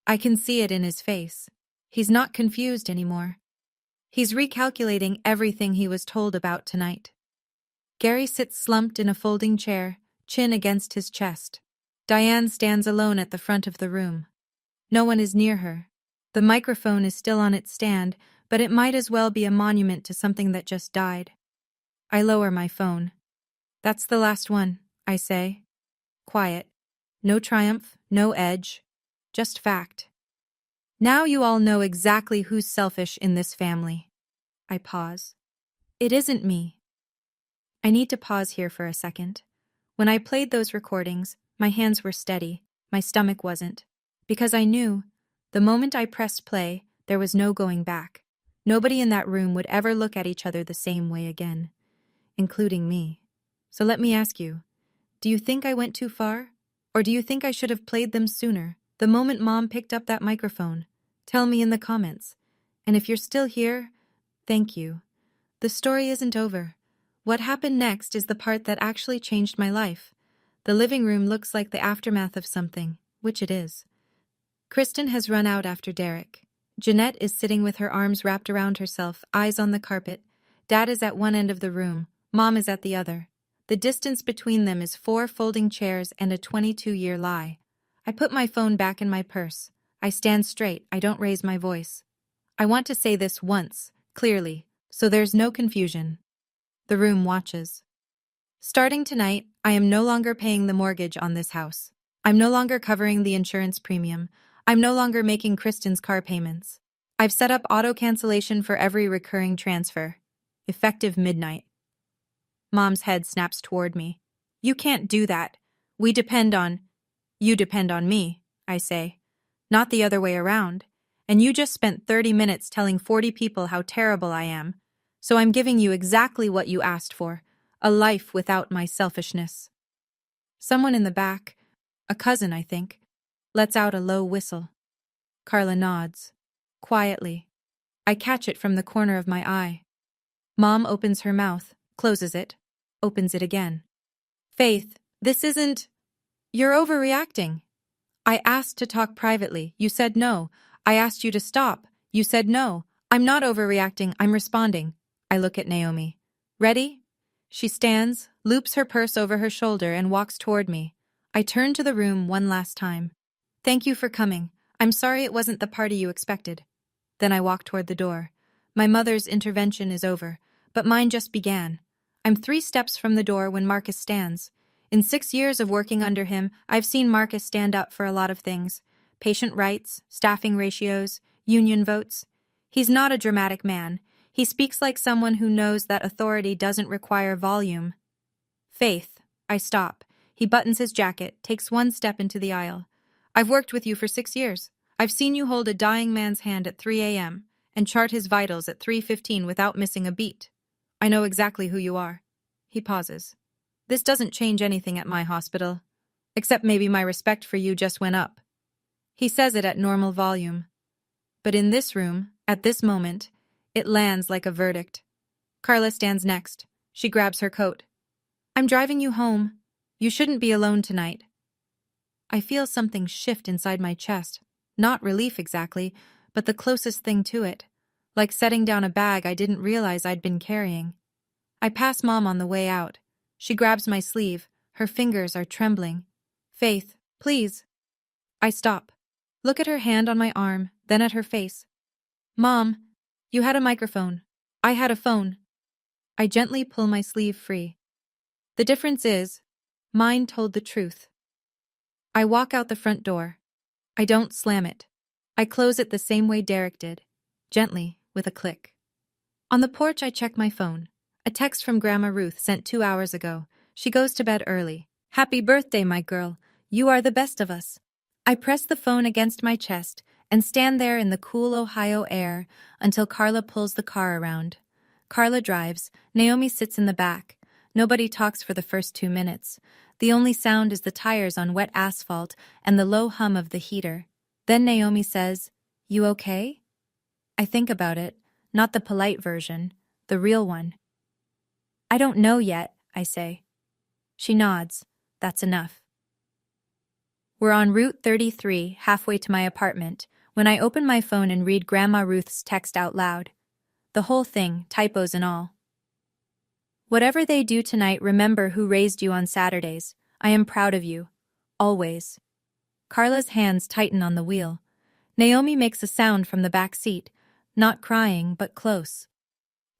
I can see it in his face. He's not confused anymore. He's recalculating everything he was told about tonight. Gary sits slumped in a folding chair, chin against his chest. Diane stands alone at the front of the room. No one is near her. The microphone is still on its stand, but it might as well be a monument to something that just died. I lower my phone. That's the last one, I say. Quiet. No triumph, no edge. Just fact. Now you all know exactly who's selfish in this family. I pause. It isn't me. I need to pause here for a second. When I played those recordings, my hands were steady, my stomach wasn't. Because I knew, the moment I pressed play, there was no going back. Nobody in that room would ever look at each other the same way again, including me. So let me ask you, do you think I went too far? Or do you think I should have played them sooner, the moment Mom picked up that microphone? Tell me in the comments. And if you're still here, thank you. The story isn't over. What happened next is the part that actually changed my life. The living room looks like the aftermath of something, which it is. Kristen has run out after Derek. Jeanette is sitting with her arms wrapped around herself, eyes on the carpet. Dad is at one end of the room. Mom is at the other. The distance between them is 4 folding chairs and a 22-year lie. I put my phone back in my purse. I stand straight. I don't raise my voice. I want to say this once, clearly, so there's no confusion. The room watches. Starting tonight, I am no longer paying the mortgage on this house. I'm no longer covering the insurance premium. I'm no longer making Kristen's car payments. I've set up auto cancellation for every recurring transfer. Effective midnight. Mom's head snaps toward me. You can't do that. You depend on me, I say. Not the other way around. And you just spent 30 minutes telling 40 people how terrible I am. So I'm giving you exactly what you asked for. A life without my selfishness. Someone in the back, a cousin I think, lets out a low whistle. Carla nods. Quietly. I catch it from the corner of my eye. Mom opens her mouth, closes it, opens it again. Faith, this isn't… You're overreacting. I asked to talk privately. You said no. I asked you to stop. You said no. I'm not overreacting. I'm responding. I look at Naomi. Ready? She stands, loops her purse over her shoulder, and walks toward me. I turn to the room one last time. Thank you for coming. I'm sorry it wasn't the party you expected. Then I walk toward the door. My mother's intervention is over, but mine just began. I'm 3 steps from the door when Marcus stands. In 6 years of working under him, I've seen Marcus stand up for a lot of things. Patient rights, staffing ratios, union votes. He's not a dramatic man. He speaks like someone who knows that authority doesn't require volume. Faith. I stop. He buttons his jacket, takes 1 step into the aisle. I've worked with you for 6 years. I've seen you hold a dying man's hand at 3 a.m. and chart his vitals at 3:15 without missing a beat. I know exactly who you are. He pauses. This doesn't change anything at my hospital, except maybe my respect for you just went up. He says it at normal volume. But in this room, at this moment, it lands like a verdict. Carla stands next. She grabs her coat. I'm driving you home. You shouldn't be alone tonight. I feel something shift inside my chest. Not relief exactly, but the closest thing to it. Like setting down a bag I didn't realize I'd been carrying. I pass Mom on the way out. She grabs my sleeve. Her fingers are trembling. Faith, please. I stop. Look at her hand on my arm, then at her face. Mom, you had a microphone. I had a phone. I gently pull my sleeve free. The difference is, mine told the truth. I walk out the front door. I don't slam it. I close it the same way Derek did, gently, with a click. On the porch I check my phone. A text from Grandma Ruth sent 2 hours ago. She goes to bed early. Happy birthday, my girl. You are the best of us. I press the phone against my chest and stand there in the cool Ohio air until Carla pulls the car around. Carla drives. Naomi sits in the back. Nobody talks for the first 2 minutes. The only sound is the tires on wet asphalt and the low hum of the heater. Then Naomi says, "You okay?" I think about it, not the polite version, the real one. "I don't know yet," I say. She nods. That's enough. We're on Route 33, halfway to my apartment, when I open my phone and read Grandma Ruth's text out loud. The whole thing, typos and all. Whatever they do tonight, remember who raised you on Saturdays. I am proud of you. Always. Carla's hands tighten on the wheel. Naomi makes a sound from the back seat, not crying, but close.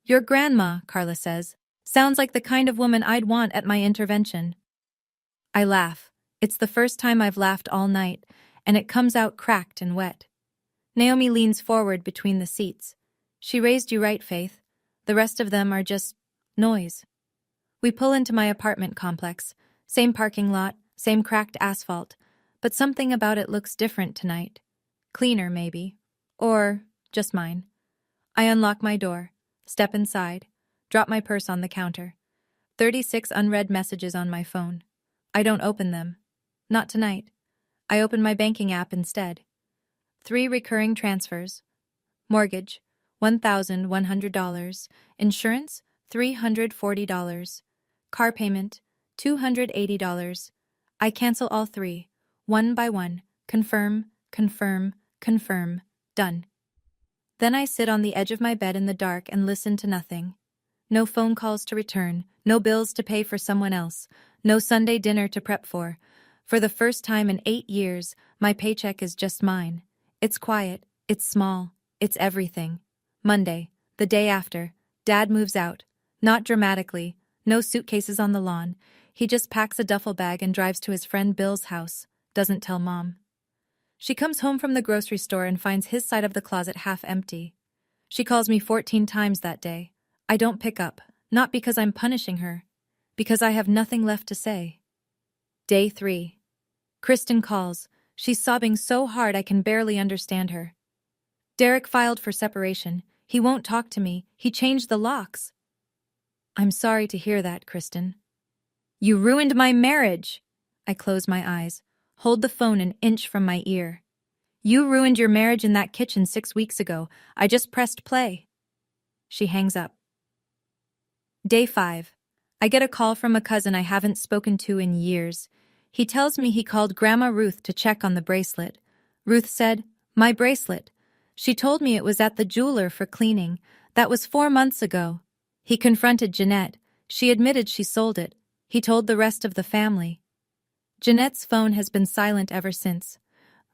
Your grandma, Carla says, sounds like the kind of woman I'd want at my intervention. I laugh. It's the first time I've laughed all night, and it comes out cracked and wet. Naomi leans forward between the seats. She raised you right, Faith. The rest of them are just noise. We pull into my apartment complex. Same parking lot, same cracked asphalt, but something about it looks different tonight. Cleaner, maybe. Or just mine. I unlock my door, step inside, drop my purse on the counter. 36 unread messages on my phone. I don't open them. Not tonight. I open my banking app instead. 3 recurring transfers. Mortgage, $1,100. Insurance, $340. Car payment, $280. I cancel all 3, one by one. Confirm, confirm, confirm. Done. Then I sit on the edge of my bed in the dark and listen to nothing. No phone calls to return, no bills to pay for someone else, no Sunday dinner to prep for. For the first time in 8 years, my paycheck is just mine. It's quiet, it's small, it's everything. Monday, the day after, Dad moves out. Not dramatically, no suitcases on the lawn. He just packs a duffel bag and drives to his friend Bill's house. Doesn't tell Mom. She comes home from the grocery store and finds his side of the closet half empty. She calls me 14 times that day. I don't pick up, not because I'm punishing her, because I have nothing left to say. Day 3. Kristen calls. She's sobbing so hard I can barely understand her. Derek filed for separation. He won't talk to me. He changed the locks. I'm sorry to hear that, Kristen. You ruined my marriage. I close my eyes, hold the phone an inch from my ear. You ruined your marriage in that kitchen 6 weeks ago. I just pressed play. She hangs up. Day 5. I get a call from a cousin I haven't spoken to in years. He tells me he called Grandma Ruth to check on the bracelet. Ruth said, "My bracelet." She told me it was at the jeweler for cleaning. That was 4 months ago. He confronted Jeanette. She admitted she sold it. He told the rest of the family. Jeanette's phone has been silent ever since.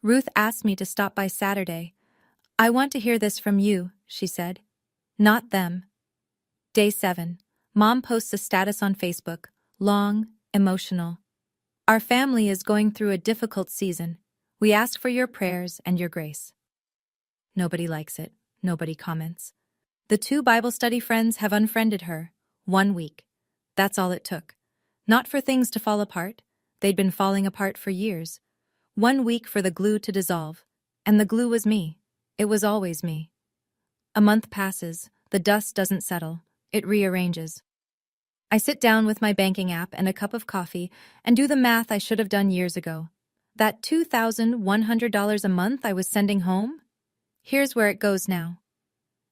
Ruth asked me to stop by Saturday. "I want to hear this from you," she said. "Not them." Day 7. Mom posts a status on Facebook. Long, emotional. "Our family is going through a difficult season. We ask for your prayers and your grace." Nobody likes it. Nobody comments. The 2 Bible study friends have unfriended her. 1 week. That's all it took. Not for things to fall apart. They'd been falling apart for years. 1 week for the glue to dissolve. And the glue was me. It was always me. A month passes. The dust doesn't settle. It rearranges. I sit down with my banking app and a cup of coffee and do the math I should have done years ago. That $2,100 a month I was sending home? Here's where it goes now.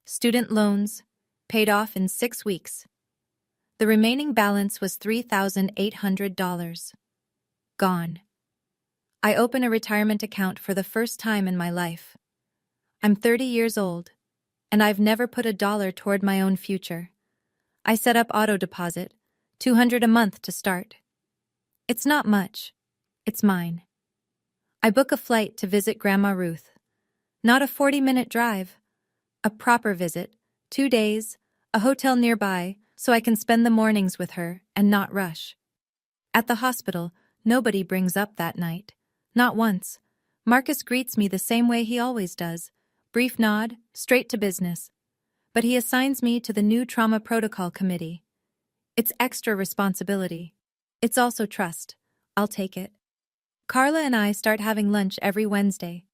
Student loans, paid off in 6 weeks. The remaining balance was $3,800. Gone. I open a retirement account for the first time in my life. I'm 30 years old, and I've never put a dollar toward my own future. I set up auto deposit, $200 a month to start. It's not much. It's mine. I book a flight to visit Grandma Ruth. Not a 40-minute drive. A proper visit, 2 days, a hotel nearby, so I can spend the mornings with her and not rush. At the hospital, nobody brings up that night. Not once. Marcus greets me the same way he always does. Brief nod, straight to business. But he assigns me to the new trauma protocol committee. It's extra responsibility. It's also trust. I'll take it. Carla and I start having lunch every Wednesday.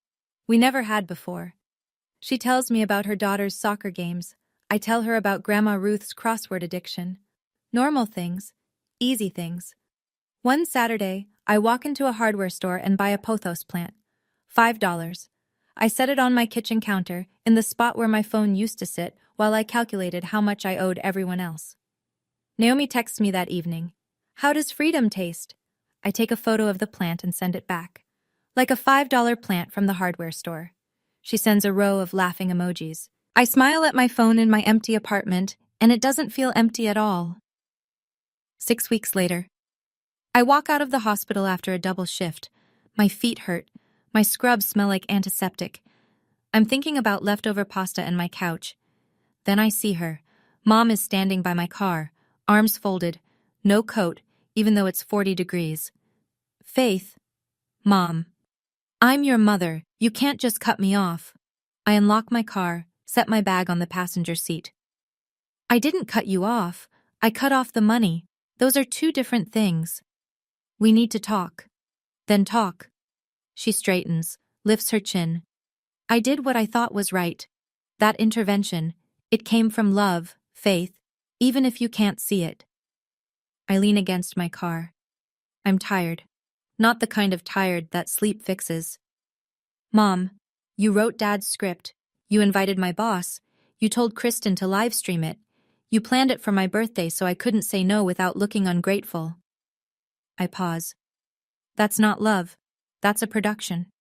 We never had before. She tells me about her daughter's soccer games. I tell her about Grandma Ruth's crossword addiction. Normal things. Easy things. One Saturday, I walk into a hardware store and buy a pothos plant. $5. I set it on my kitchen counter, in the spot where my phone used to sit, while I calculated how much I owed everyone else. Naomi texts me that evening. "How does freedom taste?" I take a photo of the plant and send it back. Like a $5 plant from the hardware store. She sends a row of laughing emojis. I smile at my phone in my empty apartment, and it doesn't feel empty at all. 6 weeks later. I walk out of the hospital after a double shift. My feet hurt. My scrubs smell like antiseptic. I'm thinking about leftover pasta and my couch. Then I see her. Mom is standing by my car, arms folded, no coat, even though it's 40 degrees. "Faith." "Mom. I'm your mother. You can't just cut me off." I unlock my car, set my bag on the passenger seat. "I didn't cut you off. I cut off the money. Those are 2 different things. We need to talk." "Then talk." She straightens, lifts her chin. "I did what I thought was right. That intervention, it came from love, Faith, even if you can't see it." I lean against my car. I'm tired. Not the kind of tired that sleep fixes. "Mom, you wrote Dad's script. You invited my boss. You told Kristen to live stream it. You planned it for my birthday so I couldn't say no without looking ungrateful." I pause. "That's not love. That's a production."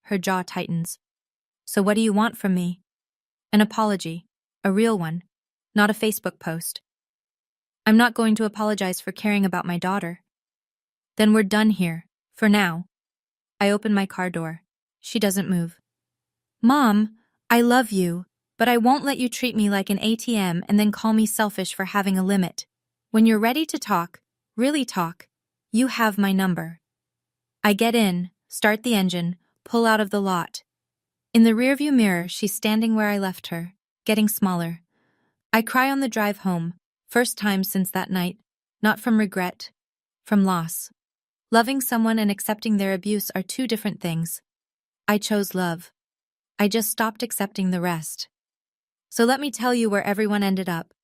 Her jaw tightens. "So what do you want from me?" "An apology. A real one. Not a Facebook post." "I'm not going to apologize for caring about my daughter." "Then we're done here. For now." I open my car door. She doesn't move. "Mom, I love you, but I won't let you treat me like an ATM and then call me selfish for having a limit. When you're ready to talk, really talk, you have my number." I get in, start the engine, pull out of the lot. In the rearview mirror, she's standing where I left her, getting smaller. I cry on the drive home, first time since that night, not from regret, from loss. Loving someone and accepting their abuse are 2 different things. I chose love. I just stopped accepting the rest. So let me tell you where everyone ended up.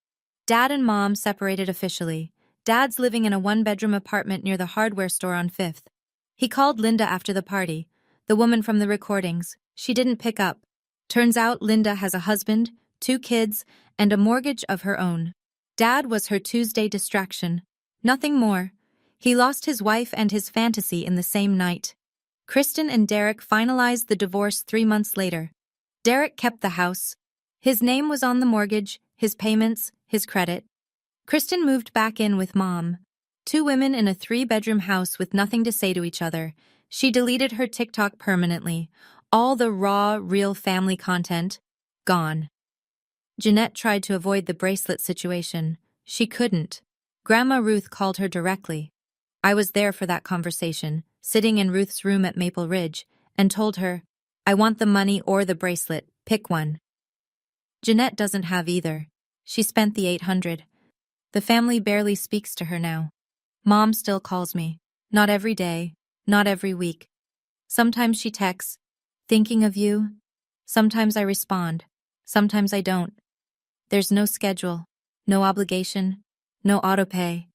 Dad and Mom separated officially. Dad's living in a 1-bedroom apartment near the hardware store on 5th. He called Linda after the party, the woman from the recordings. She didn't pick up. Turns out Linda has a husband, 2 kids, and a mortgage of her own. Dad was her Tuesday distraction. Nothing more. He lost his wife and his fantasy in the same night. Kristen and Derek finalized the divorce 3 months later. Derek kept the house. His name was on the mortgage, his payments, his credit. Kristen moved back in with Mom. 2 women in a 3-bedroom house with nothing to say to each other. She deleted her TikTok permanently. All the raw, real family content, gone. Jeanette tried to avoid the bracelet situation. She couldn't. Grandma Ruth called her directly. I was there for that conversation, sitting in Ruth's room at Maple Ridge, and told her, I want the money or the bracelet, pick one. Jeanette doesn't have either. She spent the $800. The family barely speaks to her now. Mom still calls me. Not every day, not every week. Sometimes she texts, thinking of you. Sometimes I respond. Sometimes I don't. There's no schedule, no obligation, no autopay.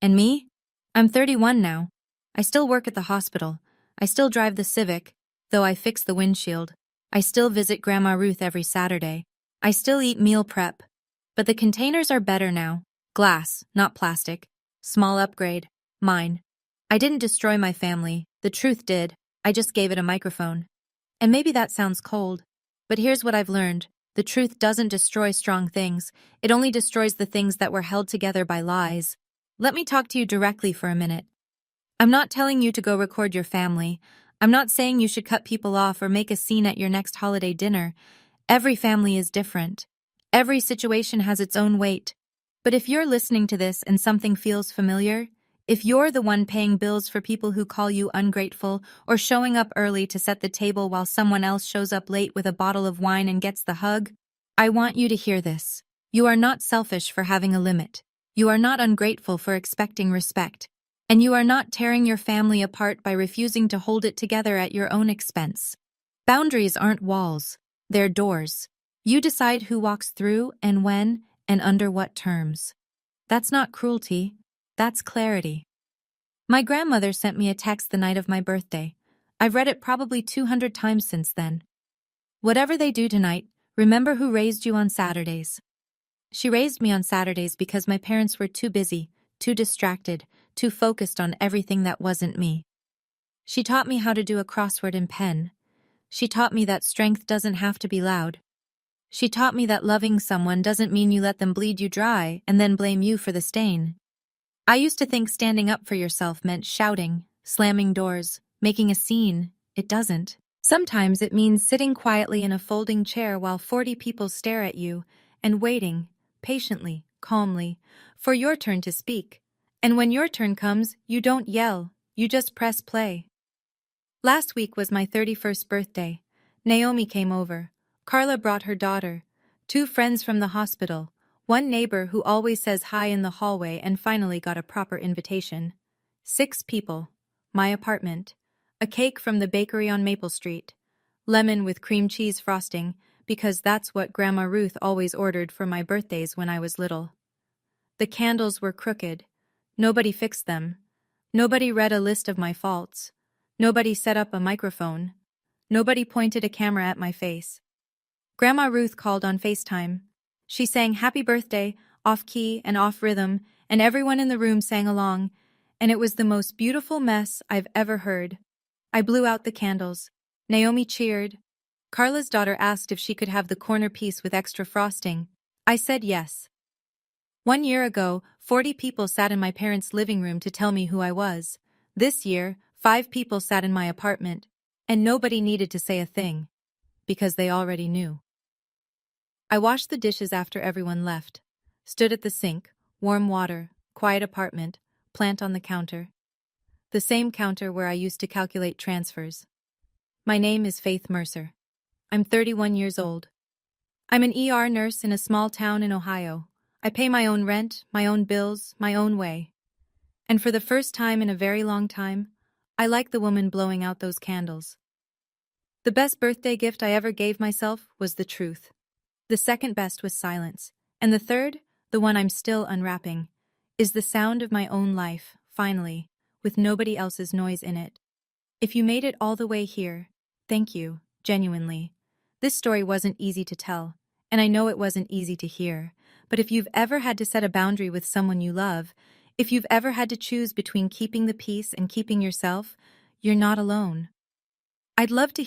And me? I'm 31 now. I still work at the hospital. I still drive the Civic, though I fix the windshield. I still visit Grandma Ruth every Saturday. I still eat meal prep. But the containers are better now. Glass, not plastic. Small upgrade. Mine. I didn't destroy my family. The truth did. I just gave it a microphone. And maybe that sounds cold. But here's what I've learned. The truth doesn't destroy strong things. It only destroys the things that were held together by lies. Let me talk to you directly for a minute. I'm not telling you to go record your family. I'm not saying you should cut people off or make a scene at your next holiday dinner. Every family is different. Every situation has its own weight. But if you're listening to this and something feels familiar, if you're the one paying bills for people who call you ungrateful or showing up early to set the table while someone else shows up late with a bottle of wine and gets the hug, I want you to hear this. You are not selfish for having a limit. You are not ungrateful for expecting respect. And you are not tearing your family apart by refusing to hold it together at your own expense. Boundaries aren't walls. They're doors. You decide who walks through and when and under what terms. That's not cruelty. That's clarity. My grandmother sent me a text the night of my birthday. I've read it probably 200 times since then. Whatever they do tonight, remember who raised you on Saturdays. She raised me on Saturdays because my parents were too busy, too distracted, too focused on everything that wasn't me. She taught me how to do a crossword in pen. She taught me that strength doesn't have to be loud. She taught me that loving someone doesn't mean you let them bleed you dry and then blame you for the stain. I used to think standing up for yourself meant shouting, slamming doors, making a scene. It doesn't. Sometimes it means sitting quietly in a folding chair while 40 people stare at you and waiting, patiently, calmly, for your turn to speak. And when your turn comes, you don't yell, you just press play. Last week was my 31st birthday. Naomi came over. Carla brought her daughter. 2 friends from the hospital. 1 neighbor who always says hi in the hallway and finally got a proper invitation. 6 people. My apartment. A cake from the bakery on Maple Street. Lemon with cream cheese frosting, because that's what Grandma Ruth always ordered for my birthdays when I was little. The candles were crooked. Nobody fixed them. Nobody read a list of my faults. Nobody set up a microphone. Nobody pointed a camera at my face. Grandma Ruth called on FaceTime. She sang happy birthday, off-key and off-rhythm, and everyone in the room sang along, and it was the most beautiful mess I've ever heard. I blew out the candles. Naomi cheered. Carla's daughter asked if she could have the corner piece with extra frosting. I said yes. 1 year ago, 40 people sat in my parents' living room to tell me who I was. This year, 5 people sat in my apartment, and nobody needed to say a thing, because they already knew. I washed the dishes after everyone left, stood at the sink, warm water, quiet apartment, plant on the counter. The same counter where I used to calculate transfers. My name is Faith Mercer. I'm 31 years old. I'm an ER nurse in a small town in Ohio. I pay my own rent, my own bills, my own way. And for the first time in a very long time, I like the woman blowing out those candles. The best birthday gift I ever gave myself was the truth. The second best was silence. And the third, the one I'm still unwrapping, is the sound of my own life, finally, with nobody else's noise in it. If you made it all the way here, thank you, genuinely. This story wasn't easy to tell, and I know it wasn't easy to hear, but if you've ever had to set a boundary with someone you love, if you've ever had to choose between keeping the peace and keeping yourself, you're not alone. I'd love to